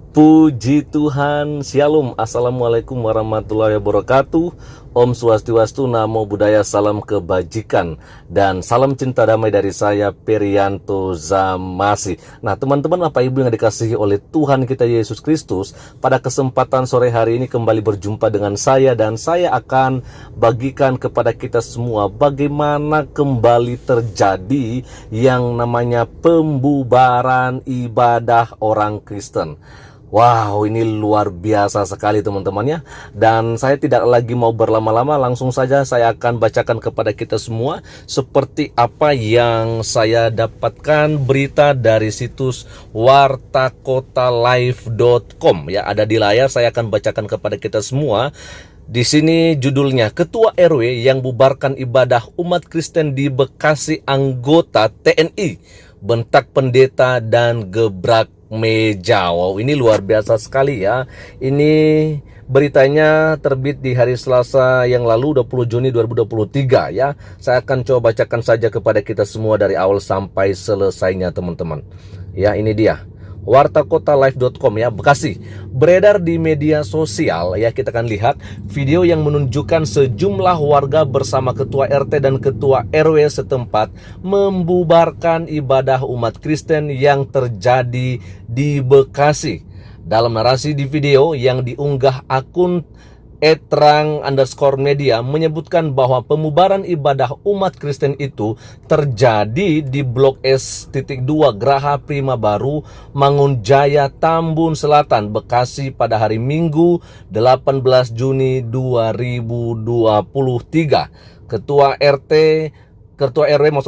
Puji Tuhan, Shalom, Assalamualaikum warahmatullahi wabarakatuh. Om Swastiwastu, Namo Buddhaya, salam kebajikan dan salam cinta damai dari saya, Perianto Zamasi. Nah teman-teman, Bapak Ibu yang dikasihi oleh Tuhan kita Yesus Kristus, pada kesempatan sore hari ini kembali berjumpa dengan saya, dan saya akan bagikan kepada kita semua bagaimana kembali terjadi yang namanya pembubaran ibadah orang Kristen. Wow, ini luar biasa sekali teman-teman ya. Dan saya tidak lagi mau berlama-lama, langsung saja saya akan bacakan kepada kita semua seperti apa yang saya dapatkan berita dari situs wartakotalive.com ya. Ada di layar, saya akan bacakan kepada kita semua. Di sini judulnya, Ketua RW yang bubarkan ibadah umat Kristen di Bekasi anggota TNI, bentak pendeta dan gebrak meja. Wow, ini luar biasa sekali ya. Ini beritanya terbit di hari Selasa yang lalu, 20 Juni 2023 ya. Saya akan coba bacakan saja kepada kita semua dari awal sampai selesainya teman-teman. Ya, ini dia. wartakotalive.com ya, Bekasi. Beredar di media sosial ya, kita akan lihat video yang menunjukkan sejumlah warga bersama ketua RT dan ketua RW setempat membubarkan ibadah umat Kristen yang terjadi di Bekasi. Dalam narasi di video yang diunggah akun @rang_media menyebutkan bahwa pembubaran ibadah umat Kristen itu terjadi di Blok S.2 Graha Prima Baru, Mangunjaya, Tambun Selatan, Bekasi pada hari Minggu 18 Juni 2023. Ketua RW Ketua RW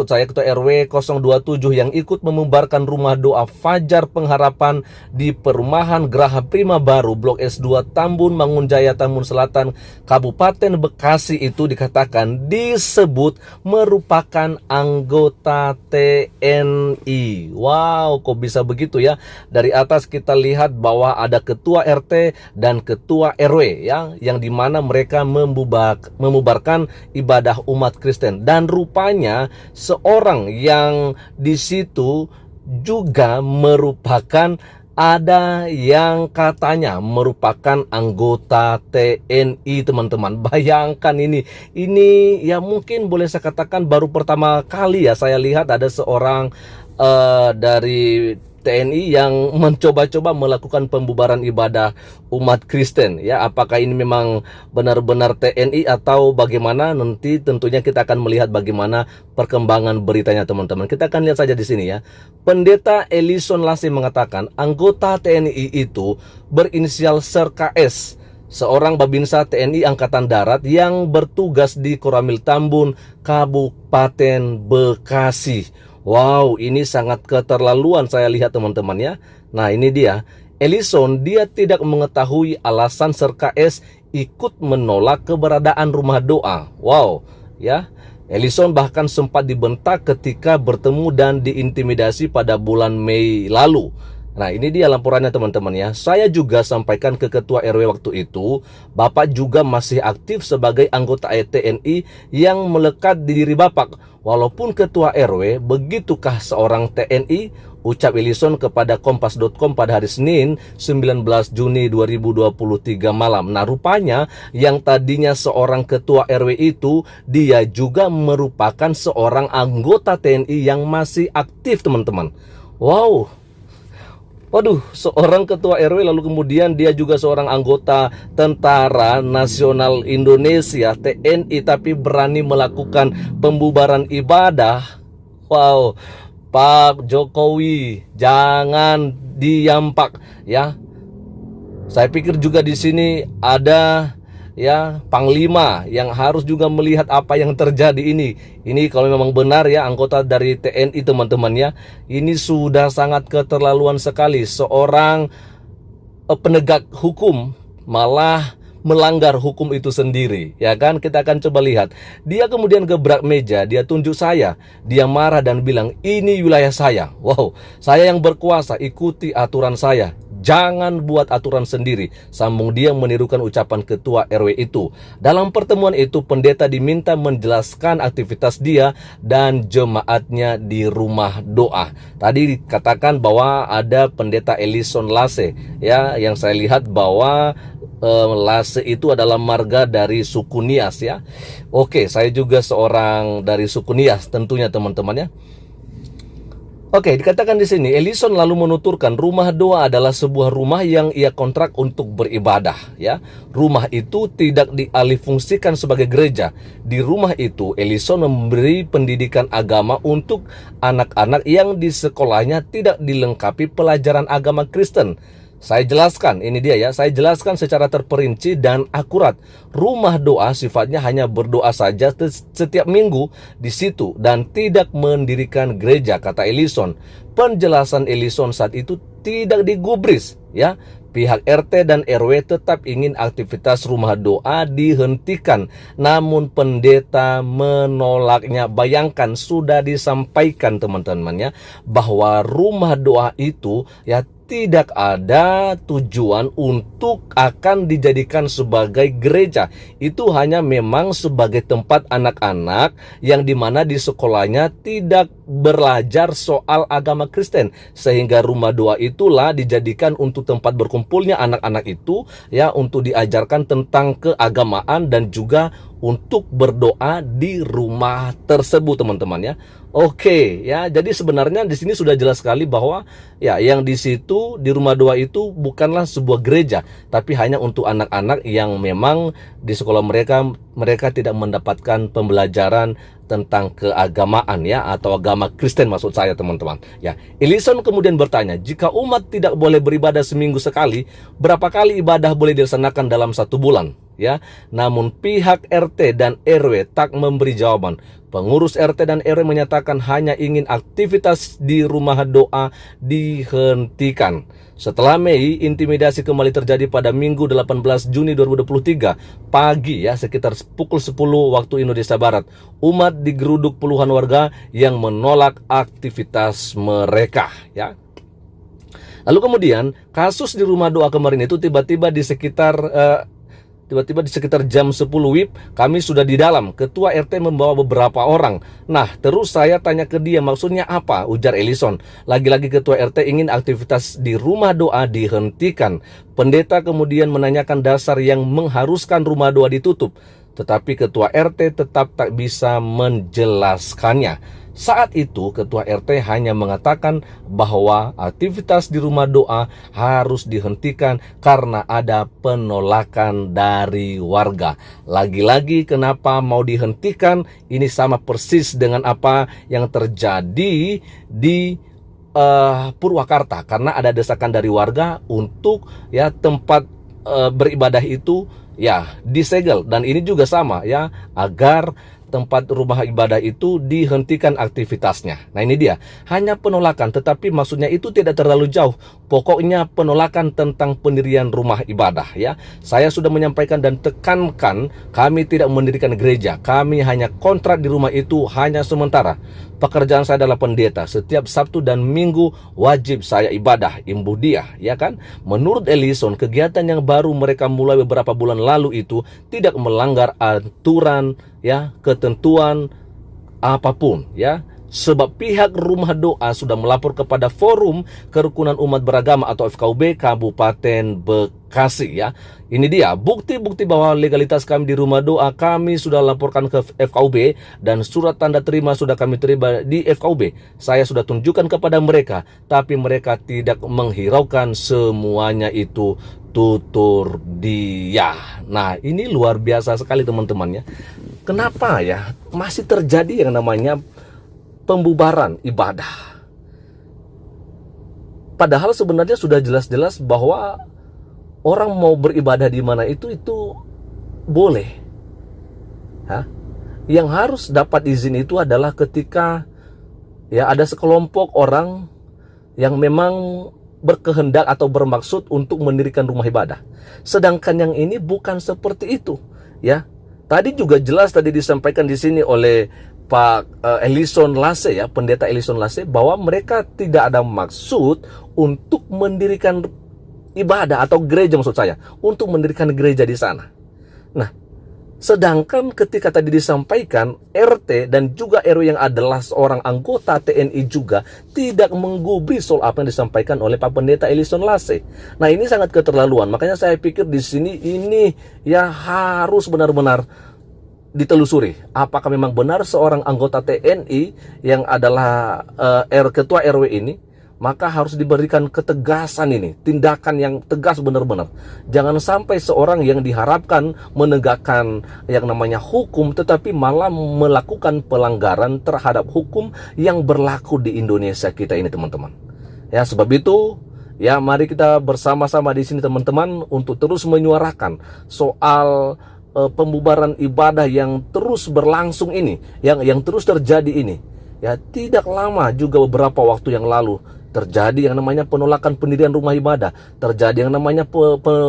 027 yang ikut membubarkan rumah doa Fajar Pengharapan di perumahan Graha Prima Baru, Blok S2 Tambun, Mangunjaya, Tambun Selatan, Kabupaten Bekasi itu dikatakan disebut merupakan anggota TNI. Wow, kok bisa begitu ya? Dari atas kita lihat bahwa ada ketua RT dan ketua RW ya, yang dimana mereka membubarkan ibadah umat Kristen, dan rupanya seorang yang di situ juga merupakan, ada yang katanya merupakan anggota TNI teman-teman. Bayangkan ini ya, mungkin boleh saya katakan baru pertama kali ya saya lihat ada seorang dari TNI yang mencoba-coba melakukan pembubaran ibadah umat Kristen ya. Apakah ini memang benar-benar TNI atau bagaimana? Nanti tentunya kita akan melihat bagaimana perkembangan beritanya teman-teman. Kita akan lihat saja di sini ya. Pendeta Ellison Lase mengatakan anggota TNI itu berinisial Ser KS, seorang babinsa TNI Angkatan Darat yang bertugas di Koramil Tambun, Kabupaten Bekasi. Wow, ini sangat keterlaluan saya lihat teman-teman ya. Nah ini dia, Ellison dia tidak mengetahui alasan Ser KS ikut menolak keberadaan rumah doa. Wow ya, Ellison bahkan sempat dibentak ketika bertemu dan diintimidasi pada bulan Mei lalu. Nah ini dia laporannya teman-teman ya. Saya juga sampaikan ke ketua RW waktu itu, Bapak juga masih aktif sebagai anggota TNI yang melekat di diri Bapak. Walaupun ketua RW, begitukah seorang TNI? Ucap Ellison kepada Kompas.com pada hari Senin 19 Juni 2023 malam. Nah rupanya yang tadinya seorang ketua RW itu, dia juga merupakan seorang anggota TNI yang masih aktif teman-teman. Wow. Waduh, seorang ketua RW lalu kemudian dia juga seorang anggota Tentara Nasional Indonesia TNI, tapi berani melakukan pembubaran ibadah. Wow, Pak Jokowi jangan diampak ya. Saya pikir juga di sini ada ya Panglima yang harus juga melihat apa yang terjadi ini. Ini kalau memang benar ya anggota dari TNI teman-teman ya, ini sudah sangat keterlaluan sekali. Seorang penegak hukum malah melanggar hukum itu sendiri ya kan. Kita akan coba lihat. Dia kemudian gebrak meja, dia tunjuk saya, dia marah dan bilang ini wilayah saya. Wow, saya yang berkuasa, ikuti aturan saya, Jangan buat aturan sendiri, sambung dia menirukan ucapan ketua RW itu. Dalam pertemuan itu, pendeta diminta menjelaskan aktivitas dia dan jemaatnya di rumah doa. Tadi dikatakan bahwa ada pendeta Ellison Lase, ya, yang saya lihat bahwa Lase itu adalah marga dari suku Nias, ya. Oke, saya juga seorang dari suku Nias tentunya teman-teman, ya. Oke, dikatakan di sini, Ellison lalu menuturkan rumah doa adalah sebuah rumah yang ia kontrak untuk beribadah, ya. Rumah itu tidak dialihfungsikan sebagai gereja. Di rumah itu, Ellison memberi pendidikan agama untuk anak-anak yang di sekolahnya tidak dilengkapi pelajaran agama Kristen. Saya jelaskan, ini dia ya, saya jelaskan secara terperinci dan akurat. Rumah doa sifatnya hanya berdoa saja setiap minggu di situ dan tidak mendirikan gereja, kata Ellison. Penjelasan Ellison saat itu tidak digubris, ya. Pihak RT dan RW tetap ingin aktivitas rumah doa dihentikan, namun pendeta menolaknya. Bayangkan, sudah disampaikan teman-temannya bahwa rumah doa itu ya tidak ada tujuan untuk akan dijadikan sebagai gereja. Itu hanya memang sebagai tempat anak-anak yang dimana di sekolahnya tidak belajar soal agama Kristen, sehingga rumah doa itulah dijadikan untuk tempat berkumpulnya anak-anak itu, ya, untuk diajarkan tentang keagamaan dan juga untuk berdoa di rumah tersebut, teman-teman, ya. Oke, ya, jadi sebenarnya di sini sudah jelas sekali bahwa ya yang di situ di rumah doa itu bukanlah sebuah gereja, tapi hanya untuk anak-anak yang memang di sekolah mereka tidak mendapatkan pembelajaran tentang keagamaan, ya, atau agama Kristen maksud saya, teman-teman. Ya, Ellison kemudian bertanya, jika umat tidak boleh beribadah seminggu sekali, berapa kali ibadah boleh dilaksanakan dalam 1 bulan? Ya, namun pihak RT dan RW tak memberi jawaban. Pengurus RT dan RW menyatakan hanya ingin aktivitas di rumah doa dihentikan. Setelah Mei, intimidasi kembali terjadi pada Minggu 18 Juni 2023 pagi, ya, sekitar pukul 10 waktu Indonesia Barat. Umat digeruduk puluhan warga yang menolak aktivitas mereka, ya. Lalu kemudian kasus di rumah doa kemarin itu tiba-tiba di sekitar jam 10 WIB kami sudah di dalam. Ketua RT membawa beberapa orang. Nah, terus saya tanya ke dia, maksudnya apa? Ujar Ellison. Lagi-lagi ketua RT ingin aktivitas di rumah doa dihentikan. Pendeta kemudian menanyakan dasar yang mengharuskan rumah doa ditutup, tetapi ketua RT tetap tak bisa menjelaskannya. Saat itu ketua RT hanya mengatakan bahwa aktivitas di rumah doa harus dihentikan karena ada penolakan dari warga. Lagi-lagi kenapa mau dihentikan? Ini sama persis dengan apa yang terjadi di Purwakarta, karena ada desakan dari warga untuk, ya, tempat beribadah itu, ya, disegel. Dan ini juga sama, ya, agar tempat rumah ibadah itu dihentikan aktivitasnya. Nah, ini dia, hanya penolakan, tetapi maksudnya itu tidak terlalu jauh. Pokoknya penolakan tentang pendirian rumah ibadah, ya. Saya sudah menyampaikan dan tekankan, kami tidak mendirikan gereja. Kami hanya kontrak di rumah itu hanya sementara. Pekerjaan saya adalah pendeta. Setiap Sabtu dan Minggu wajib saya ibadah, imbuh dia, ya kan? Menurut Ellison, kegiatan yang baru mereka mulai beberapa bulan lalu itu tidak melanggar aturan, ya, ketentuan apapun, ya. Sebab pihak rumah doa sudah melapor kepada Forum Kerukunan Umat Beragama atau FKUB Kabupaten Bekasi, ya. Ini dia bukti-bukti bahwa legalitas kami di rumah doa kami sudah laporkan ke FKUB dan surat tanda terima sudah kami terima di FKUB. Saya sudah tunjukkan kepada mereka, tapi mereka tidak menghiraukan, semuanya itu tutur dia. Nah, ini luar biasa sekali, teman-teman, ya. Kenapa, ya, masih terjadi yang namanya pembubaran ibadah? Padahal sebenarnya sudah jelas-jelas bahwa orang mau beribadah di mana itu boleh. Yang harus dapat izin itu adalah ketika, ya, ada sekelompok orang yang memang berkehendak atau bermaksud untuk mendirikan rumah ibadah. Sedangkan yang ini bukan seperti itu, ya. Tadi juga jelas tadi disampaikan di sini oleh Pak Ellison Lase, ya, pendeta Ellison Lase, bahwa mereka tidak ada maksud untuk mendirikan ibadah atau gereja maksud saya, untuk mendirikan gereja di sana. Nah, sedangkan ketika tadi disampaikan RT dan juga RW yang adalah seorang anggota TNI juga tidak menggubris soal apa yang disampaikan oleh Pak Pendeta Ellison Lase. Nah, ini sangat keterlaluan. Makanya saya pikir di sini ini ya harus benar-benar ditelusuri. Apakah memang benar seorang anggota TNI yang adalah ketua RW ini, maka harus diberikan ketegasan ini, tindakan yang tegas benar-benar. Jangan sampai seorang yang diharapkan menegakkan yang namanya hukum, tetapi malah melakukan pelanggaran terhadap hukum yang berlaku di Indonesia kita ini, teman-teman. Ya, sebab itu, ya mari kita bersama-sama di sini, teman-teman, untuk terus menyuarakan soal pembubaran ibadah yang terus berlangsung ini, yang terus terjadi ini. Ya, tidak lama juga beberapa waktu yang lalu terjadi yang namanya penolakan pendirian rumah ibadah, terjadi yang namanya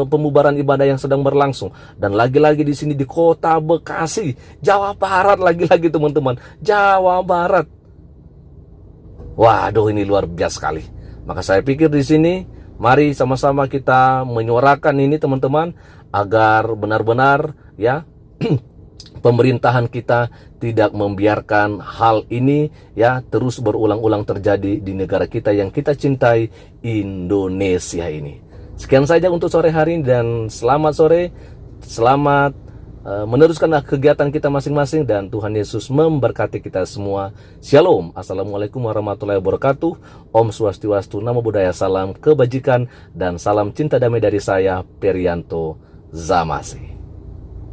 pembubaran ibadah yang sedang berlangsung, dan lagi-lagi di sini di kota Bekasi, Jawa Barat, lagi-lagi teman-teman, Jawa Barat. Waduh, ini luar biasa sekali. Maka saya pikir di sini mari sama-sama kita menyuarakan ini, teman-teman, agar benar-benar ya pemerintahan kita tidak membiarkan hal ini ya terus berulang-ulang terjadi di negara kita yang kita cintai, Indonesia ini. Sekian saja untuk sore hari ini, dan selamat sore, selamat meneruskan kegiatan kita masing-masing, dan Tuhan Yesus memberkati kita semua. Shalom. Assalamualaikum warahmatullahi wabarakatuh. Om Swastiastu, Namo Buddhaya, salam kebajikan dan salam cinta damai dari saya, Perianto Zamasi.